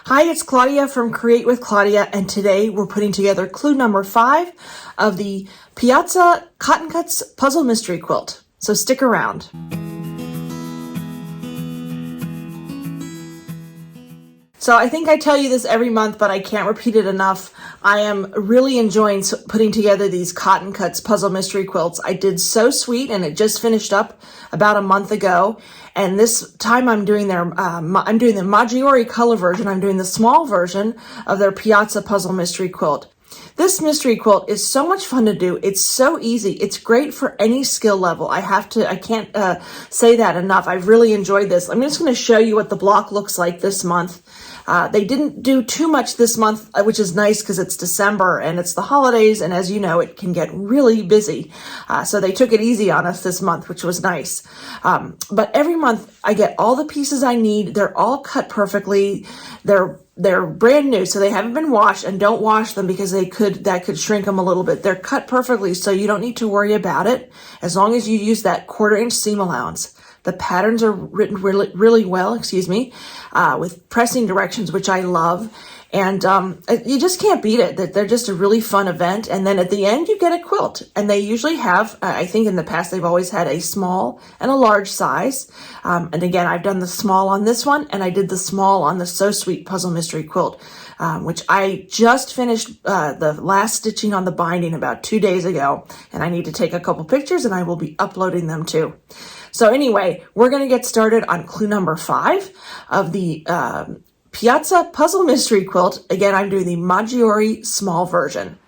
Hi, it's Claudia from Create with Claudia, and today we're putting together clue number 5 of the Piazza Cotton Cuts Puzzle Mystery Quilt. So stick around. So I think I tell you this every month, but I can't repeat it enough. I am really enjoying putting together these Cotton Cuts Puzzle Mystery Quilts. I did So Sweet, and it just finished up about a month ago. And this time I'm doing I'm doing the Maggiore color version. I'm doing the small version of their Piazza Puzzle Mystery Quilt. This mystery quilt is so much fun to do. It's so easy. It's great for any skill level. I can't say that enough. I've really enjoyed this. I'm just going to show you what the block looks like this month. They didn't do too much this month, which is nice because it's December and it's the holidays, and as you know, it can get really busy. So they took it easy on us this month, which was nice. But every month I get all the pieces I need. They're all cut perfectly. They're brand new, so they haven't been washed, and don't wash them because that could shrink them a little bit. They're cut perfectly, so you don't need to worry about it as long as you use that 1/4-inch seam allowance. The patterns are written really well, with pressing directions, which I love. And you just can't beat it. They're just a really fun event. And then at the end, you get a quilt. And they usually have, I think in the past, they've always had a small and a large size. And again, I've done the small on this one, and I did the small on the So Sweet Puzzle Mystery Quilt, which I just finished the last stitching on the binding about 2 days ago. And I need to take a couple pictures, and I will be uploading them too. So anyway, we're going to get started on clue number 5 of the Piazza Puzzle Mystery Quilt. Again, I'm doing the Maggiore small version.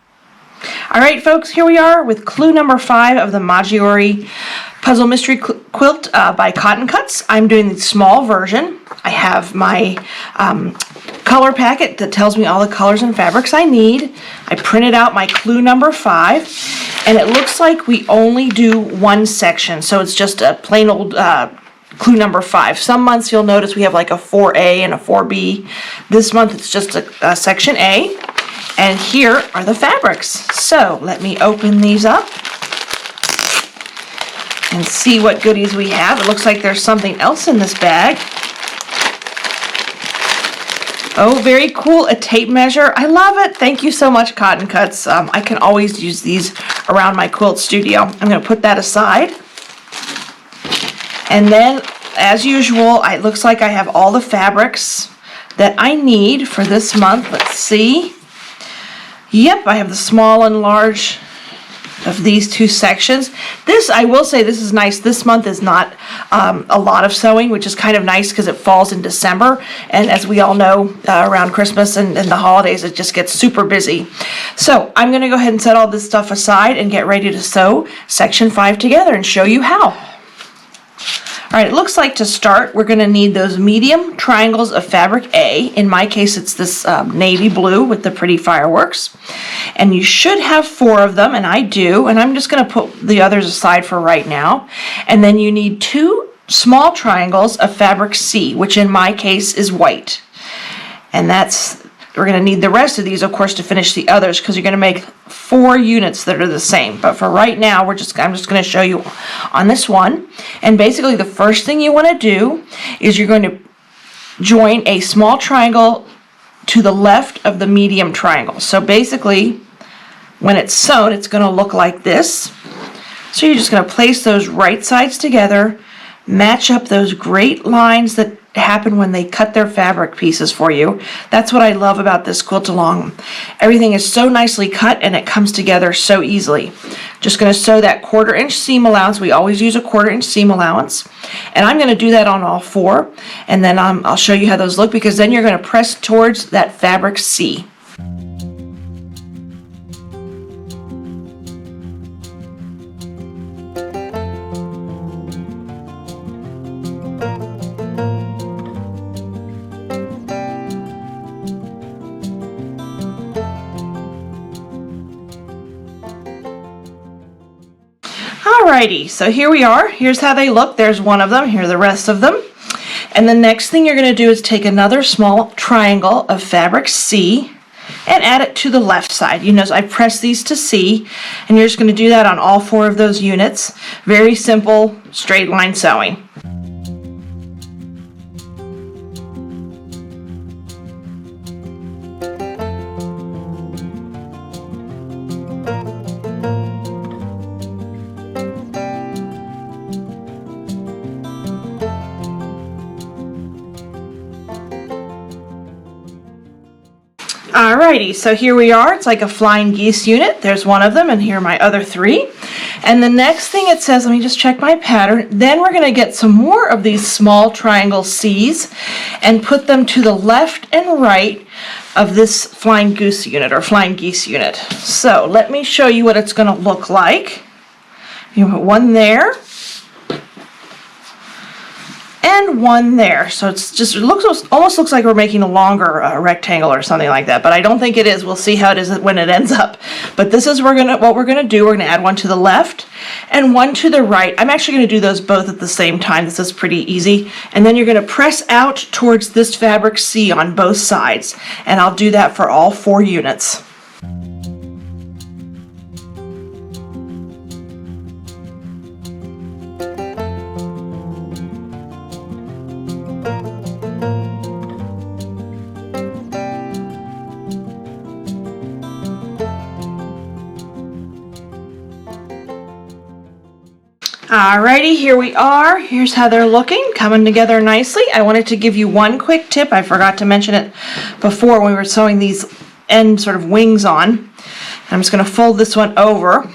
All right, folks, here we are with clue number 5 of the Maggiore Puzzle Mystery Quilt by Cotton Cuts. I'm doing the small version. I have my color packet that tells me all the colors and fabrics I need. I printed out my clue number 5, and it looks like we only do one section, so it's just a plain old clue number 5. Some months you'll notice we have like a 4A and a 4B. This month it's just a section A, and here are the fabrics. So let me open these up and see what goodies we have. It looks like there's something else in this bag. Oh, very cool, a tape measure. I love it. Thank you so much, Cotton Cuts. I can always use these around my quilt studio. I'm going to put that aside. And then, as usual, it looks like I have all the fabrics that I need for this month. Let's see. Yep, I have the small and large of these two sections. This, I will say, this is nice. This month is not a lot of sewing, which is kind of nice because it falls in December. And as we all know, around Christmas and the holidays, it just gets super busy. So I'm going to go ahead and set all this stuff aside and get ready to sew section 5 together and show you how. All right, it looks like to start, we're going to need those medium triangles of fabric A. In my case, it's this navy blue with the pretty fireworks. And you should have 4 of them, and I do. And I'm just going to put the others aside for right now. And then you need 2 small triangles of fabric C, which in my case is white. And we're going to need the rest of these, of course, to finish the others, because you're going to make 4 units that are the same. But for right now, I'm just going to show you on this one. And basically, the first thing you want to do is you're going to join a small triangle to the left of the medium triangle. So basically, when it's sewn, it's going to look like this. So you're just going to place those right sides together, match up those great lines that happen when they cut their fabric pieces for you. That's what I love about this quilt along. Everything is so nicely cut and it comes together so easily. Just going to sew that 1/4-inch seam allowance. We always use a 1/4-inch seam allowance. And I'm going to do that on all 4. And then I'll show you how those look, because then you're going to press towards that fabric C. Alrighty, so here we are. Here's how they look. There's one of them. Here are the rest of them. And the next thing you're going to do is take another small triangle of fabric C and add it to the left side. You notice I press these to C, and you're just going to do that on all 4 of those units. Very simple, straight line sewing. Alrighty, so here we are. It's like a flying geese unit. There's one of them, and here are my other three. And the next thing it says, let me just check my pattern, then we're going to get some more of these small triangle C's and put them to the left and right of this flying goose unit or flying geese unit. So let me show you what it's going to look like. You put one there. And one there. So it's just, it almost looks like we're making a longer rectangle or something like that, but I don't think it is. We'll see how it is when it ends up. But this is what we're gonna do. We're gonna add one to the left and one to the right. I'm actually gonna do those both at the same time. This is pretty easy. And then you're gonna press out towards this fabric C on both sides. And I'll do that for all 4 units. Alrighty, here we are. Here's how they're looking, coming together nicely. I wanted to give you one quick tip. I forgot to mention it before when we were sewing these end sort of wings on. I'm just going to fold this one over.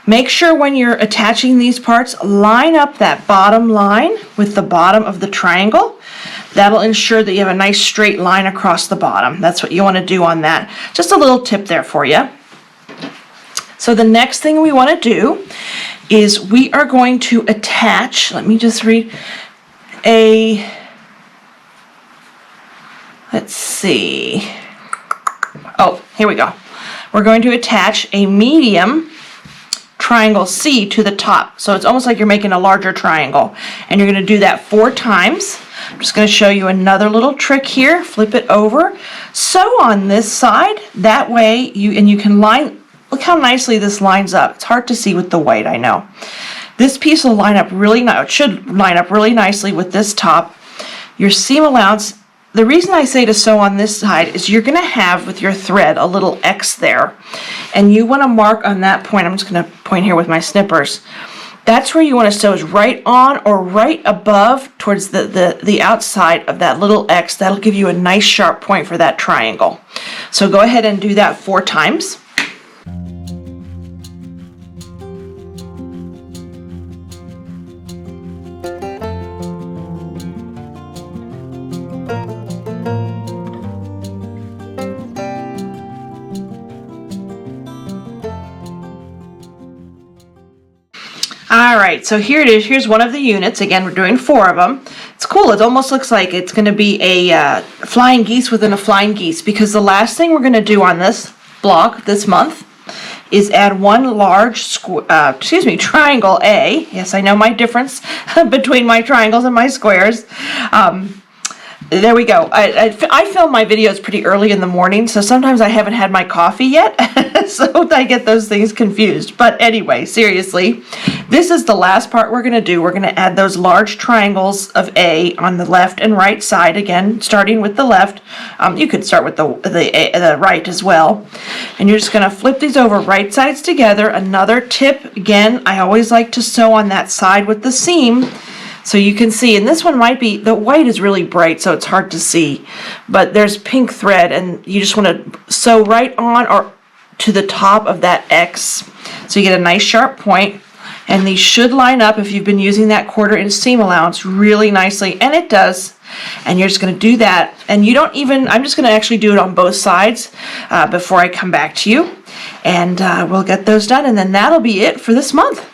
Make sure when you're attaching these parts, line up that bottom line with the bottom of the triangle. That'll ensure that you have a nice straight line across the bottom. That's what you want to do on that. Just a little tip there for you. So the next thing we want to do is we are going to attach, let me just read, let's see, oh, here we go. We're going to attach a medium triangle C to the top. So it's almost like you're making a larger triangle. And you're going to do that 4 times. I'm just going to show you another little trick here. Flip it over. Sew on this side. That way you can line. Look how nicely this lines up. It's hard to see with the white, I know. This piece will line up really nice. It should line up really nicely with this top. Your seam allowance, the reason I say to sew on this side is you're going to have with your thread a little X there. And you want to mark on that point. I'm just going to point here with my snippers. That's where you want to sew, is right on or right above towards the outside of that little X. That'll give you a nice sharp point for that triangle. So go ahead and do that 4 times. Alright, so here it is. Here's one of the units. Again, we're doing 4 of them. It's cool. It almost looks like it's going to be a flying geese within a flying geese, because the last thing we're going to do on this block this month is add one large triangle A. Yes, I know my difference between my triangles and my squares. There we go. I film my videos pretty early in the morning, so sometimes I haven't had my coffee yet, so I get those things confused. But anyway, seriously, this is the last part we're going to do. We're going to add those large triangles of A on the left and right side. Again, starting with the left. You could start with the right as well. And you're just going to flip these over right sides together. Another tip, again, I always like to sew on that side with the seam. So you can see, and this one might be, the white is really bright, so it's hard to see, but there's pink thread, and you just want to sew right on or to the top of that X, so you get a nice sharp point, and these should line up if you've been using that 1/4 inch seam allowance really nicely, and it does. And you're just going to do that, and you don't even, I'm just going to actually do it on both sides before I come back to you, and we'll get those done, and then that'll be it for this month.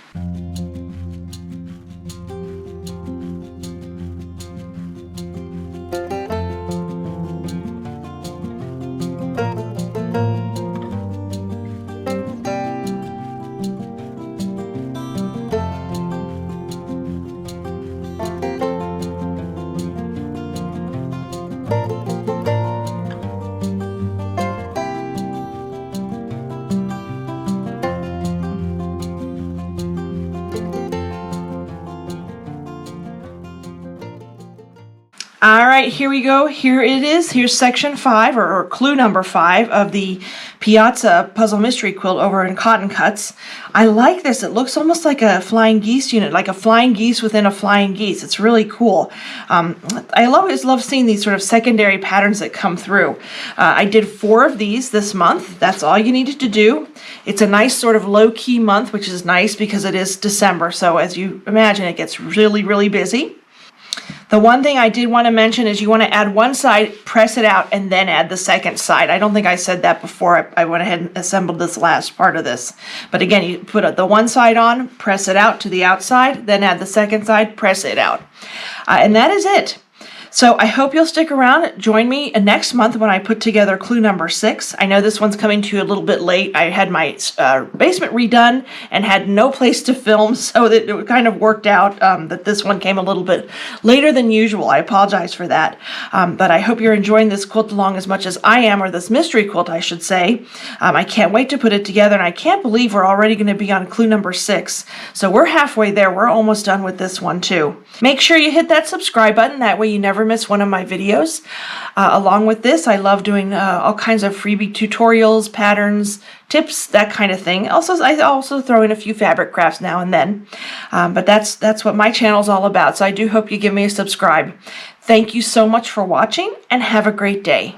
right, here we go. Here it is. Here's section 5 or clue number 5 of the Piazza puzzle mystery quilt over in Cotton Cuts. I like this. It looks almost like a flying geese unit, like a flying geese within a flying geese. It's really cool. I always love seeing these sort of secondary patterns that come through. I did 4 of these this month. That's all you needed to do. It's a nice sort of low-key month, which is nice because it is December. So as you imagine, it gets really, really busy. The one thing I did want to mention is you want to add one side, press it out, and then add the second side. I don't think I said that before. I went ahead and assembled this last part of this. But again, you put the one side on, press it out to the outside, then add the second side, press it out. And that is it. So I hope you'll stick around. Join me next month when I put together clue number 6. I know this one's coming to you a little bit late. I had my basement redone and had no place to film, so that it kind of worked out that this one came a little bit later than usual. I apologize for that. But I hope you're enjoying this quilt along as much as I am, or this mystery quilt, I should say. I can't wait to put it together, and I can't believe we're already going to be on clue number 6. So we're halfway there. We're almost done with this one too. Make sure you hit that subscribe button. That way you never miss one of my videos. Along with this, I love doing all kinds of freebie tutorials, patterns, tips, that kind of thing. I also throw in a few fabric crafts now and then. But that's what my channel is all about. So I do hope you give me a subscribe. Thank you so much for watching, and have a great day.